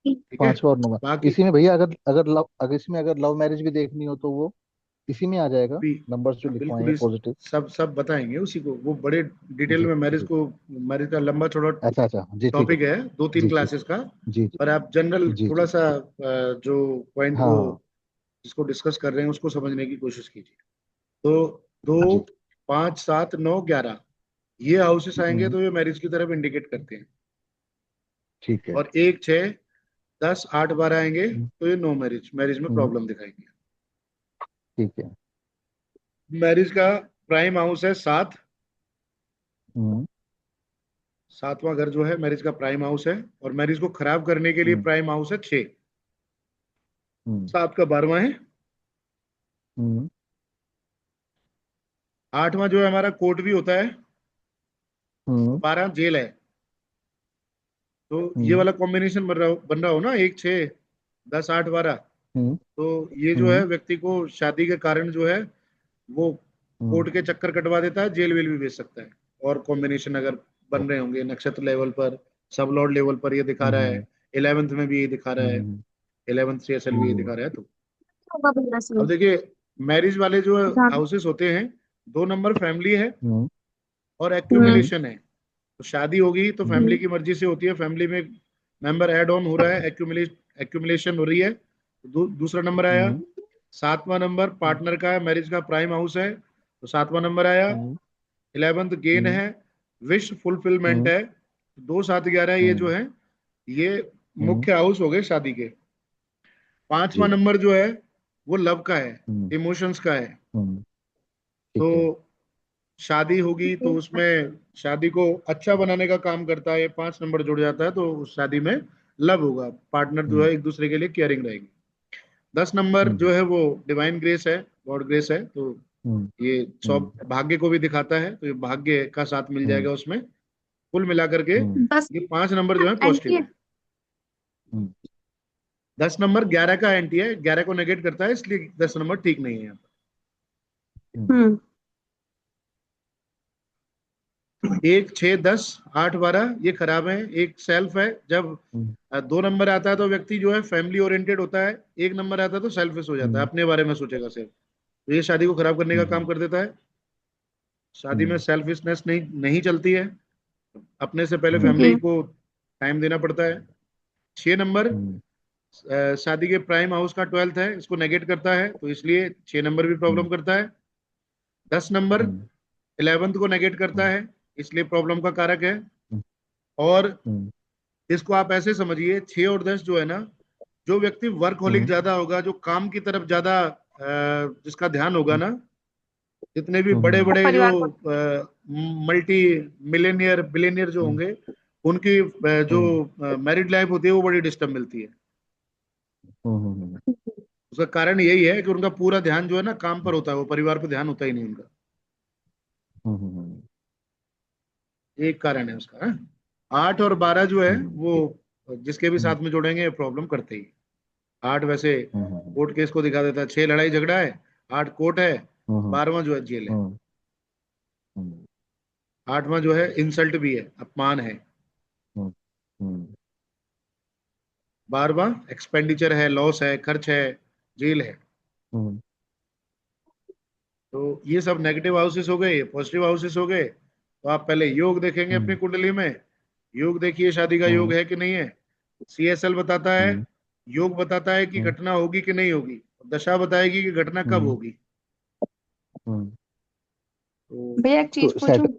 ठीक है। 5वां और 9वां। बाकी इसी में भैया अगर इसमें अगर लव मैरिज भी देखनी हो तो वो इसी में आ जाएगा, भी, नंबर्स जो हाँ लिखवाए बिल्कुल, हैं इस पॉजिटिव। सब सब बताएंगे उसी को, वो बड़े डिटेल जी में मैरिज जी। को, मैरिज का लंबा थोड़ा अच्छा अच्छा, जी ठीक है टॉपिक ठीक है, है। 2 3 जी जी क्लासेस का। जी जी पर आप जनरल जी थोड़ा जी सा ठीक। जो पॉइंट हाँ को, हाँ। जिसको डिस्कस कर रहे हैं उसको समझने की कोशिश कीजिए। तो दो, जी 5 7 9 11, ये हाउसेस आएंगे हम्म, तो ये मैरिज की तरफ इंडिकेट करते हैं। ठीक है। और 1 6 10 8 12 आएंगे हम्म तो ये नो मैरिज, मैरिज में हम्म, प्रॉब्लम दिखाएंगे। ठीक है। मैरिज का प्राइम हाउस है 7, हम्म 7वां घर जो है मैरिज का प्राइम हाउस है, और मैरिज को खराब करने के लिए हम्म प्राइम हाउस है 6, हम्म 7 का 12वां है। हम्म 8वां जो है हमारा कोर्ट भी होता है, और हम्म 12 जेल है। तो ये हम्म वाला कॉम्बिनेशन बन रहा हो ना, 1 6 10 8 12, हम्म तो ये जो है हम्म व्यक्ति को शादी के कारण जो है वो हम्म, कोर्ट के चक्कर कटवा देता है, जेल वेल भी भेज सकता है। और कॉम्बिनेशन अगर बन रहे होंगे नक्षत्र लेवल पर, सब लॉर्ड लेवल पर, ये दिखा रहा है, हम्म 11th में भी ये दिखा रहा है, हम्म 11th CSL भी ये दिखा हम्म रहा है। तो होगा भैया अब सही। देखिए, मैरिज वाले जो हाँ। हाउसेस होते हैं, 2 नंबर फैमिली है हम्म और हम्म एक्यूमुलेशन है। तो शादी होगी तो हम्म फैमिली की मर्जी से होती है, फैमिली में मेंबर ऐड ऑन हो रहा है, एक्यूमुलेशन हो रही है। दूसरा नंबर आया। हम्म 7वां नंबर पार्टनर का है, मैरिज का प्राइम हाउस है, तो 7वां नंबर आया। हम्म 11th गेन हम्म है, विश फुलफिलमेंट हम्म है। 2 7 11 ये जो हम्म है, ये हम्म, मुख्य हाउस हो गए शादी के। 5वां जी। नंबर जो है वो लव का है, हम्म इमोशंस का है। हम्म, तो ठीक है। शादी होगी तो उसमें शादी को अच्छा बनाने का काम करता है, ये 5 नंबर जुड़ जाता है तो उस शादी में लव होगा, पार्टनर जो हम्म है एक दूसरे के लिए केयरिंग रहेगी। 10 नंबर हम्म जो है वो डिवाइन ग्रेस है, गॉड ग्रेस है। तो हम्म ये हम्म भाग्य को भी दिखाता है, तो ये भाग्य का साथ मिल हम्म जाएगा उसमें। कुल मिलाकर के हम्म 10 ये 5 नंबर जो है एंटी पॉजिटिव है। है। 10 नंबर 11 का एंटी है, 11 को नेगेट करता है, इसलिए 10 नंबर ठीक नहीं है यहाँ हम्म, हम्म। पर। 1 6 10 8 12 ये खराब है। एक सेल्फ है, जब हम्म 2 नंबर आता है तो व्यक्ति जो है फैमिली ओरिएंटेड होता है, 1 नंबर आता है तो सेल्फिश हो जाता है, हम्म अपने बारे में सोचेगा सिर्फ। तो ये शादी को खराब करने का काम हम्म कर देता है। शादी में हम्म सेल्फिशनेस नहीं नहीं चलती है, अपने से पहले हम्म फैमिली जी। को टाइम देना पड़ता है। 6 नंबर हम्म शादी के प्राइम हाउस का 12th है, इसको नेगेट करता है, तो इसलिए 6 नंबर भी हम्म प्रॉब्लम करता है। 10 नंबर हम्म 11th को नेगेट करता हम्म है, इसलिए प्रॉब्लम का कारक है। हम्म और हम्म इसको आप ऐसे समझिए, 6 और 10 जो है ना, जो व्यक्ति वर्कहोलिक हम्म ज्यादा होगा, जो काम की तरफ ज्यादा जिसका ध्यान होगा हम्म ना, जितने भी बड़े हम्म वो बड़े जो परिवार को। मल्टी मिलेनियर बिलेनियर जो हम्म होंगे, उनकी जो हम्म मैरिड लाइफ होती है वो बड़ी डिस्टर्ब मिलती है। हम्म उसका कारण यही है कि उनका पूरा ध्यान जो है ना काम पर होता है, वो परिवार पर ध्यान होता ही नहीं उनका। हम्म, एक कारण है उसका, हाँ? 8 और 12 जो है वो ठीक। जिसके भी हम्म साथ में जोड़ेंगे प्रॉब्लम करते ही। 8 वैसे हम्म कोर्ट केस को दिखा देता है, 6 लड़ाई झगड़ा है, 8 कोर्ट है, हम्म 12वां जो है जेल है, हम्म हम्म 8वां जो है इंसल्ट भी है, अपमान है, हम्म हम्म 12वां एक्सपेंडिचर है, लॉस है, खर्च है, जेल है। हम्म तो ये सब नेगेटिव हाउसेस हो गए, पॉजिटिव हाउसेस हो गए। तो आप पहले योग देखेंगे अपनी हम्म कुंडली में, योग देखिए शादी का योग हम्म है कि नहीं है। सीएसएल बताता है, हम्म योग बताता है कि हम्म घटना होगी कि नहीं होगी, दशा बताएगी कि घटना कब हम्म होगी। हम्म। तो भैया एक तो चीज पूछूं? सैटर्न।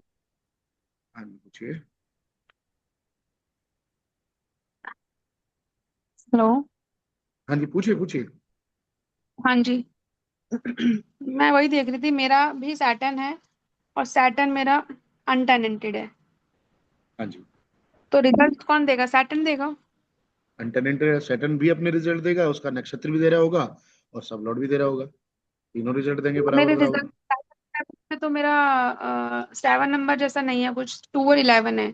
हाँ जी पूछिए। हेलो। हाँ जी पूछिए पूछिए। हाँ जी। मैं वही देख रही थी, मेरा भी सैटर्न है और सैटर्न मेरा अनटेनेंटेड है। हाँ जी, तो रिजल्ट कौन देगा? सैटर्न देगा? अंटरनेट सैटर्न भी अपने रिजल्ट देगा, उसका नक्षत्र भी दे रहा होगा और सब लॉर्ड भी दे रहा होगा, तीनों रिजल्ट देंगे बराबर मेरे बराबर। रिजल्ट में तो मेरा 7 नंबर जैसा नहीं है, कुछ 2 और 11 है।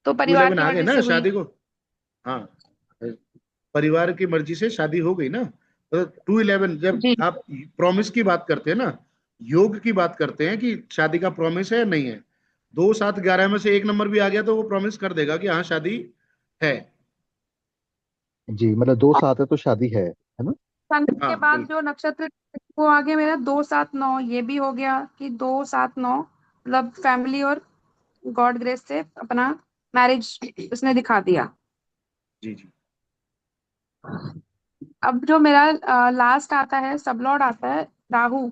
तो टू परिवार इलेवन की आ गए मर्जी ना से हुई। शादी को। हाँ, परिवार की मर्जी से शादी हो गई ना। तो 2-11 जब जी। आप प्रॉमिस की बात करते हैं ना, योग की बात करते हैं कि शादी का प्रॉमिस है या नहीं है, 2 7 11 में से एक नंबर भी आ गया तो वो प्रॉमिस कर देगा कि हाँ शादी है। जी, मतलब 2 सात है तो शादी है ना? संत के हाँ बाद बिल्कुल। जो नक्षत्र, वो आगे मेरा 2 7 9, ये भी हो गया कि 2 7 9 मतलब फैमिली और गॉड ग्रेस से अपना मैरिज उसने दिखा दिया। जी जी। अब जो मेरा लास्ट आता है, सब लॉर्ड आता है राहु,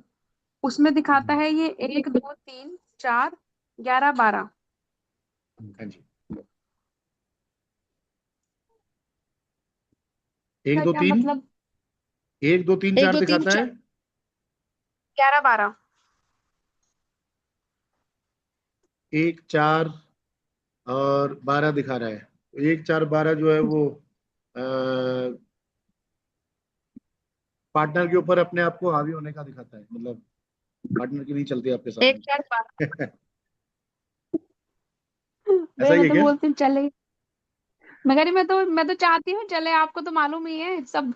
उसमें दिखाता हम्म, है ये 1 2 3 4 11 12। हाँ जी, एक का दो क्या तीन मतलब? 1 2 3 4 एक दो तीन दिखाता है। चार 11 12। 1 4 और 12 दिखा रहा है, तो 1 4 12 जो है वो पार्टनर के ऊपर अपने आप को हावी होने का दिखाता है, मतलब पार्टनर की नहीं चलती आपके साथ एक में। चार बारह ऐसा ही मैं है तो क्या? बोलती हूँ चले, मगर मैं तो चाहती हूँ चले, आपको तो मालूम ही है सब।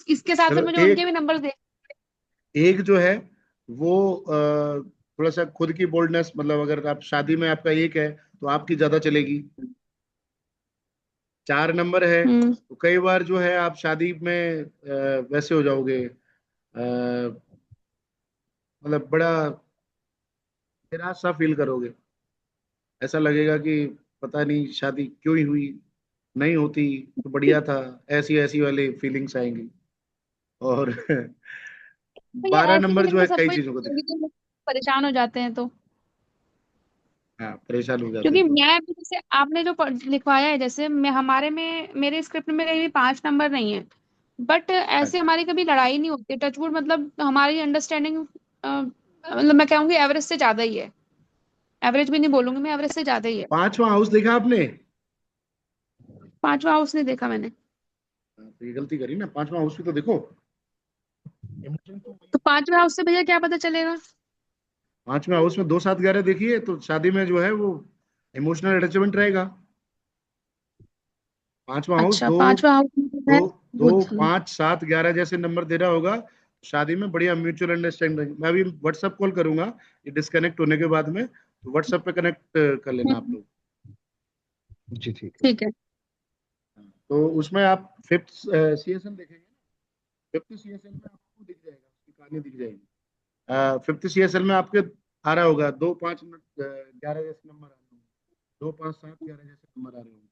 इसके साथ साथ चलो मुझे उनके एक, भी नंबर दे। एक जो है वो थोड़ा सा खुद की बोल्डनेस, मतलब अगर आप शादी में आपका एक है तो आपकी ज्यादा चलेगी। 4 नंबर है हम्म। तो कई बार जो है आप शादी में वैसे हो जाओगे, मतलब बड़ा निराश सा फील करोगे, ऐसा लगेगा कि पता नहीं शादी क्यों ही हुई, नहीं होती तो बढ़िया था, ऐसी ऐसी वाली फीलिंग्स आएंगी। और तो ये 12 नंबर फीलिंग जो तो है कई सबको ही चीजों को होगी, दिखा। जो परेशान हो जाते हैं तो। हाँ परेशान हो जाते क्योंकि हैं तो। मैं भी, जैसे आपने जो लिखवाया है, जैसे मैं हमारे में मेरे स्क्रिप्ट में कहीं भी 5 नंबर नहीं है, बट हाँ ऐसे जी, हमारी कभी लड़ाई नहीं होती टचवुड, मतलब हमारी अंडरस्टैंडिंग मतलब मैं कहूँगी एवरेज से ज्यादा ही है। एवरेज भी नहीं बोलूंगी मैं, एवरेज से ज्यादा ही है। 5वां हाउस देखा आपने? 5वां हाउस नहीं देखा मैंने। हाँ, तो ये गलती करी ना, 5वां हाउस भी तो देखो। इमोशन तो वही तो है। 5वें हाउस से भैया क्या पता चलेगा? 5वें हाउस में 2 7 11 देखिए तो शादी में जो है वो इमोशनल अटैचमेंट रहेगा। 5वां हाउस अच्छा, दो 5वां हाउस में तो दो है दो बुध। 5 7 11 जैसे नंबर दे रहा होगा, शादी में बढ़िया म्यूचुअल अंडरस्टैंडिंग। मैं अभी व्हाट्सएप कॉल करूंगा ये डिस्कनेक्ट होने के बाद में, तो व्हाट्सएप पे कनेक्ट कर लेना आप लोग। जी ठीक है। ठीक है। तो उसमें आप 5th सीएसएल देखेंगे ना, 5th सीएसएल में आपको दिख जाएगा, उसकी कहानी दिख जाएगी। 5th सीएसएल में आपके आ रहा होगा 2 5 11 जैसे नंबर आ रहे होंगे, 2 5 7 11 जैसे नंबर आ रहे होंगे।